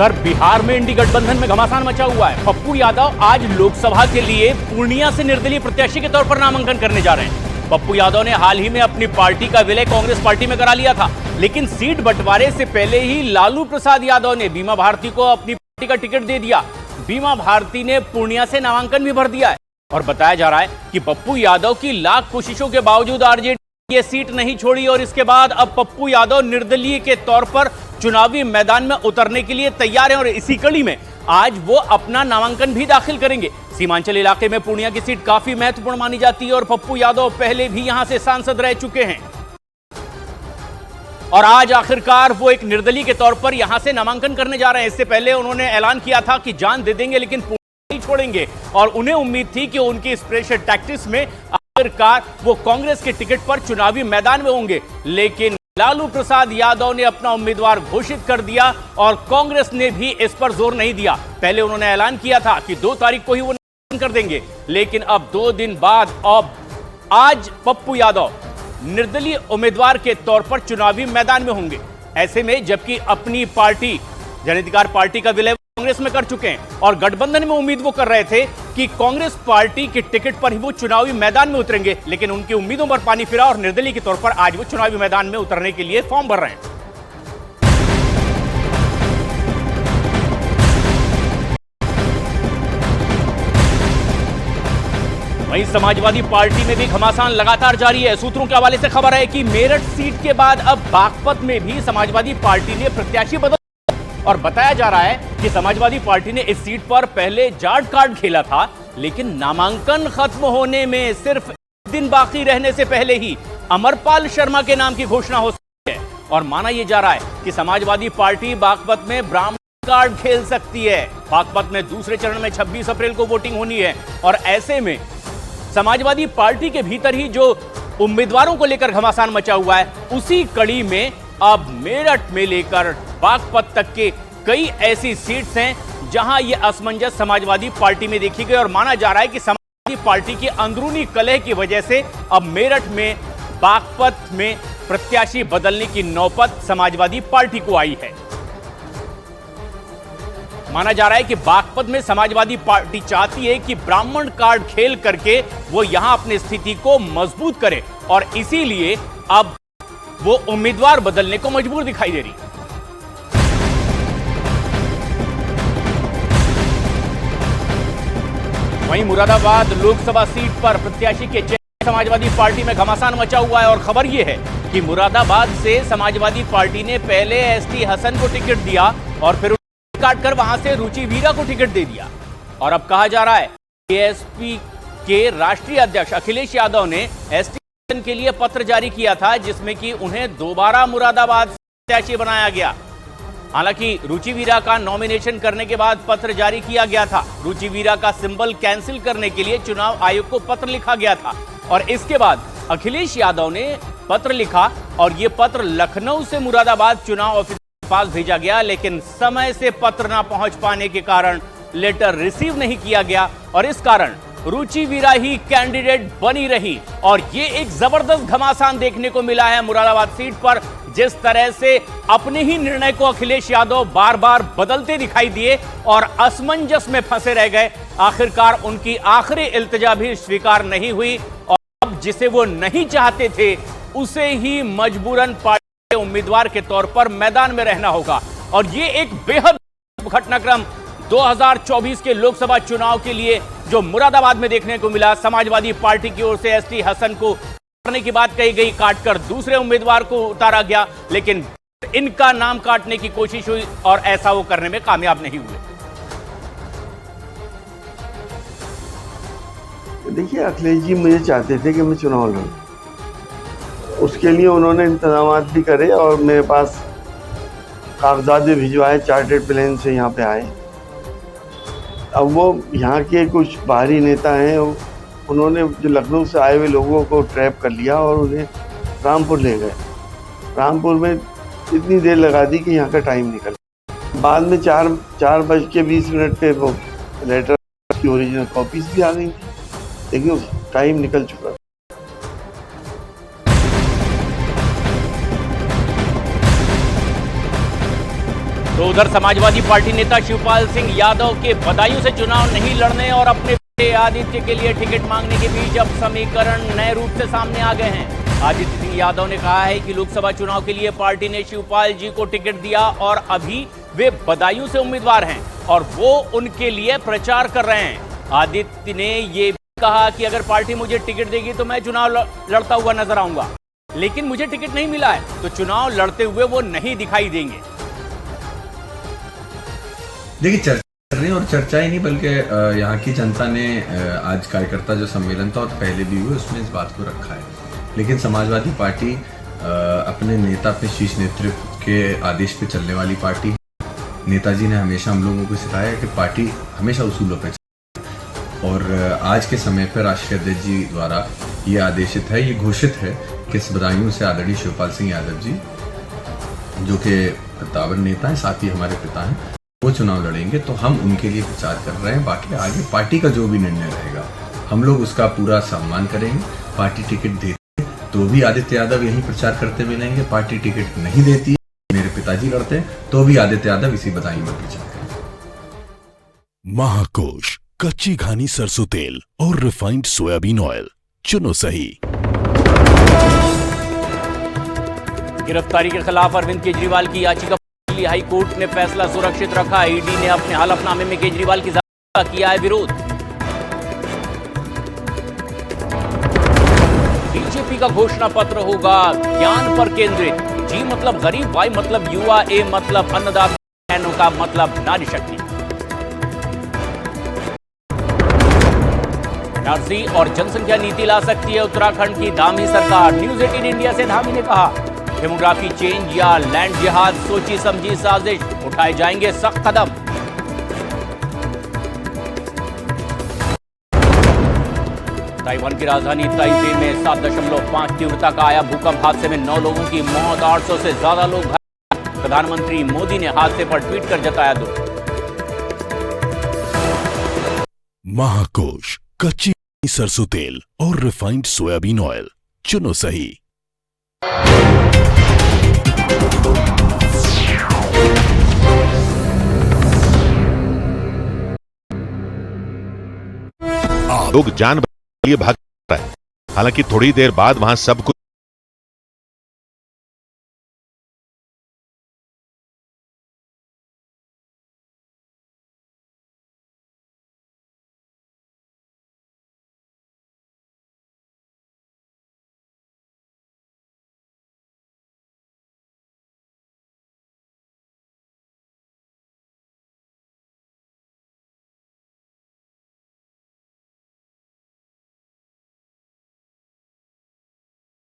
उधर बिहार में इंडी गठबंधन में घमासान मचा हुआ है। पप्पू यादव आज लोकसभा के लिए पूर्णिया से निर्दलीय प्रत्याशी के तौर पर नामांकन करने जा रहे हैं। पप्पू यादव ने हाल ही में अपनी पार्टी का विलय कांग्रेस पार्टी में करा लिया था, लेकिन सीट बंटवारे से पहले ही लालू प्रसाद यादव ने बीमा भारती को अपनी पार्टी का टिकट दे दिया। बीमा भारती ने पूर्णिया से नामांकन भी भर दिया है और बताया जा रहा है कि पप्पू यादव की लाख कोशिशों के बावजूद आरजेडी ये सीट नहीं छोड़ी और इसके बाद अब पप्पू यादव निर्दलीय के तौर पर चुनावी मैदान में उतरने के लिए तैयार हैं और इसी कड़ी में आज वो अपना नामांकन भी दाखिल करेंगे। सीमांचल इलाके में पूर्णिया की सीट काफी महत्वपूर्ण मानी जाती है और पप्पू यादव पहले भी यहां से सांसद रह चुके हैं और आज आखिरकार वो एक निर्दलीय के तौर पर यहां से नामांकन करने जा रहे हैं। इससे पहले उन्होंने ऐलान किया था कि जान दे देंगे लेकिन पूर्णिया नहीं छोड़ेंगे और उन्हें उम्मीद थी कि उनकी इस प्रेशर टैक्टिक्स में आखिरकार वो कांग्रेस के टिकट पर चुनावी मैदान में होंगे, लेकिन लालू प्रसाद यादव ने अपना उम्मीदवार घोषित कर दिया और कांग्रेस ने भी इस पर जोर नहीं दिया। पहले उन्होंने ऐलान किया था कि 2 तारीख को ही वो नामांकन कर देंगे, लेकिन अब 2 दिन बाद अब आज पप्पू यादव निर्दलीय उम्मीदवार के तौर पर चुनावी मैदान में होंगे। ऐसे में जबकि अपनी पार्टी जन अधिकार पार्टी का विलय कांग्रेस में कर चुके हैं और गठबंधन में उम्मीद वो कर रहे थे कि कांग्रेस पार्टी के टिकट पर ही वो चुनावी मैदान में उतरेंगे, लेकिन उनकी उम्मीदों पर पानी फिरा और निर्दलीय के तौर पर आज वो चुनावी मैदान में उतरने के लिए फॉर्म भर रहे हैं। वहीं समाजवादी पार्टी में भी घमासान लगातार जारी है। सूत्रों के हवाले से खबर है कि मेरठ सीट के बाद अब बागपत में भी समाजवादी पार्टी ने प्रत्याशी बदल और बताया जा रहा है कि समाजवादी पार्टी ने इस सीट पर पहले जाट कार्ड खेला था, लेकिन नामांकन खत्म होने में सिर्फ 1 दिन बाकी रहने से पहले ही अमरपाल शर्मा के नाम की घोषणा हो सकती है और माना यह जा रहा है कि समाजवादी पार्टी बागपत में ब्राह्मण कार्ड खेल सकती है। बागपत में दूसरे चरण में 26 अप्रैल को वोटिंग होनी है और ऐसे में समाजवादी पार्टी के भीतर ही जो उम्मीदवारों को लेकर घमासान मचा हुआ है, उसी कड़ी में अब मेरठ में लेकर बागपत तक के कई ऐसी सीट्स हैं जहां यह असमंजस समाजवादी पार्टी में देखी गई और माना जा रहा है कि समाजवादी पार्टी की अंदरूनी कलह की वजह से अब मेरठ में बागपत में प्रत्याशी बदलने की नौबत समाजवादी पार्टी को आई है। माना जा रहा है कि बागपत में समाजवादी पार्टी चाहती है कि ब्राह्मण कार्ड खेल करके वो यहां अपनी स्थिति को मजबूत करे और इसीलिए अब वो उम्मीदवार बदलने को मजबूर दिखाई दे रही है। वहीं मुरादाबाद लोकसभा सीट पर प्रत्याशी के चयन समाजवादी पार्टी में घमासान मचा हुआ है और खबर यह है कि मुरादाबाद से समाजवादी पार्टी ने पहले एसटी हसन को टिकट दिया और फिर काटकर वहां से रुचि वीरा को टिकट दे दिया और अब कहा जा रहा है कि एएसपी के राष्ट्रीय अध्यक्ष अखिलेश यादव ने एसटी हसन के लिए पत्र जारी किया था, जिसमें कि उन्हें दोबारा मुरादाबाद से प्रत्याशी बनाया गया। हालांकि रुचि वीरा का नॉमिनेशन करने के बाद पत्र जारी किया गया था। रुचि वीरा का सिंबल कैंसिल करने के लिए चुनाव आयोग को पत्र लिखा गया था और इसके बाद अखिलेश यादव ने पत्र लिखा और यह पत्र लखनऊ से मुरादाबाद चुनाव ऑफिस के पास भेजा गया, लेकिन समय से पत्र ना पहुंच पाने के कारण लेटर रिसीव नहीं किया गया और इस कारण रुचि वीरा ही कैंडिडेट बनी रही और ये एक जबरदस्त घमासान देखने को मिला है मुरादाबाद सीट पर। जिस तरह से अपने ही निर्णय को अखिलेश यादव बार बार बदलते दिखाई दिए और असमंजस में फंसे रह गए, आखिरकार उनकी आखिरी इल्तिजा भी स्वीकार नहीं हुई और अब जिसे वो नहीं चाहते थे उसे ही मजबूरन पार्टी के उम्मीदवार के तौर पर मैदान में रहना होगा और ये एक बेहद घटनाक्रम 2024 के लोकसभा चुनाव के लिए जो मुरादाबाद में देखने को मिला। समाजवादी पार्टी की ओर से एसटी हसन को करने की बात कही गई, काटकर दूसरे उम्मीदवार को उतारा गया, लेकिन इनका नाम काटने की कोशिश हुई और ऐसा वो करने में कामयाब नहीं हुए। देखिए, अखिलेश जी मुझे चाहते थे कि मैं चुनाव लड़ूं, उसके लिए उन्होंने इंतजाम भी करे और मेरे पास कागजात भी भिजवाए, चार्टर्ड प्लेन से यहाँ पे आए। अब वो यहाँ के कुछ बाहरी नेता हैं, उन्होंने जो लखनऊ से आए हुए लोगों को ट्रैप कर लिया और उन्हें रामपुर ले गए। रामपुर में इतनी देर लगा दी कि यहाँ का टाइम निकल। बाद में 4:20 पे वो लेटर की ओरिजिनल कॉपीज भी आ गई, लेकिन टाइम निकल चुका। तो उधर समाजवादी पार्टी नेता शिवपाल सिंह यादव के बदायूं से चुनाव नहीं लड़ने और अपने बेटे आदित्य के लिए टिकट मांगने के बीच अब समीकरण नए रूप से सामने आ गए हैं। आदित्य सिंह यादव ने कहा है कि लोकसभा चुनाव के लिए पार्टी ने शिवपाल जी को टिकट दिया और अभी वे बदायूं से उम्मीदवार हैं और वो उनके लिए प्रचार कर रहे हैं। आदित्य ने ये भी कहा कि अगर पार्टी मुझे टिकट देगी तो मैं चुनाव लड़ता हुआ नजर आऊंगा, लेकिन मुझे टिकट नहीं मिला है तो चुनाव लड़ते हुए वो नहीं दिखाई देंगे। देखिए, चर्चा कर रहे हैं और चर्चा ही नहीं बल्कि यहाँ की जनता ने आज कार्यकर्ता जो सम्मेलन था और पहले भी हुए उसमें इस बात को रखा है। लेकिन समाजवादी पार्टी अपने नेता, अपने शीर्ष नेतृत्व के आदेश पे चलने वाली पार्टी। नेताजी ने हमेशा हम लोगों को सिखाया कि पार्टी हमेशा उसूलों पे चले और आज के समय पर राष्ट्रीय अध्यक्ष जी द्वारा ये आदेशित है, ये घोषित है कि इस बदायूं से आदरणीय शिवपाल सिंह यादव जी जो कि प्रतावर नेता हैं, साथ ही हमारे पिता हैं, वो चुनाव लड़ेंगे। तो हम उनके लिए प्रचार कर रहे हैं। बाकी आगे पार्टी का जो भी निर्णय रहेगा हम लोग उसका पूरा सम्मान करेंगे। पार्टी टिकट देती है तो भी आदित्य यादव यही प्रचार करते मिलेंगे, पार्टी टिकट नहीं देती है, मेरे पिताजी लड़ते हैं तो भी आदित्य यादव इसी बदायूं में प्रचार करेंगे। महाकोश कच्ची घानी सरसों तेल और रिफाइंड सोयाबीन ऑयल, चुनो सही। गिरफ्तारी के खिलाफ अरविंद केजरीवाल की याचिका दिल्ली हाई कोर्ट ने फैसला सुरक्षित रखा। ईडी ने अपने हलफनामे में केजरीवाल की जमानत का किया है विरोध। बीजेपी का घोषणा पत्र होगा ज्ञान पर केंद्रित। जी मतलब गरीब, वाई मतलब युवा, ए मतलब अन्नदाता, एन का मतलब नारी शक्ति। एनआरसी और जनसंख्या नीति ला सकती है उत्तराखंड की धामी सरकार। न्यूज 18 इंडिया से धामी ने कहा, डेमोग्राफी चेंज या लैंड जिहाद सोची समझी साजिश, उठाए जाएंगे सख्त कदम। ताइवान की राजधानी ताइपे में 7.5 तीव्रता का आया भूकंप। हादसे में 9 लोगों की मौत, 800 से ज्यादा लोग घायल। प्रधानमंत्री मोदी ने हादसे पर ट्वीट कर जताया दुख। महाकोश कच्ची सरसों तेल और रिफाइंड सोयाबीन ऑयल, चुनो सही। लोग जान बचाने के लिए भाग रहे हैं। हालांकि थोड़ी देर बाद वहां सब कुछ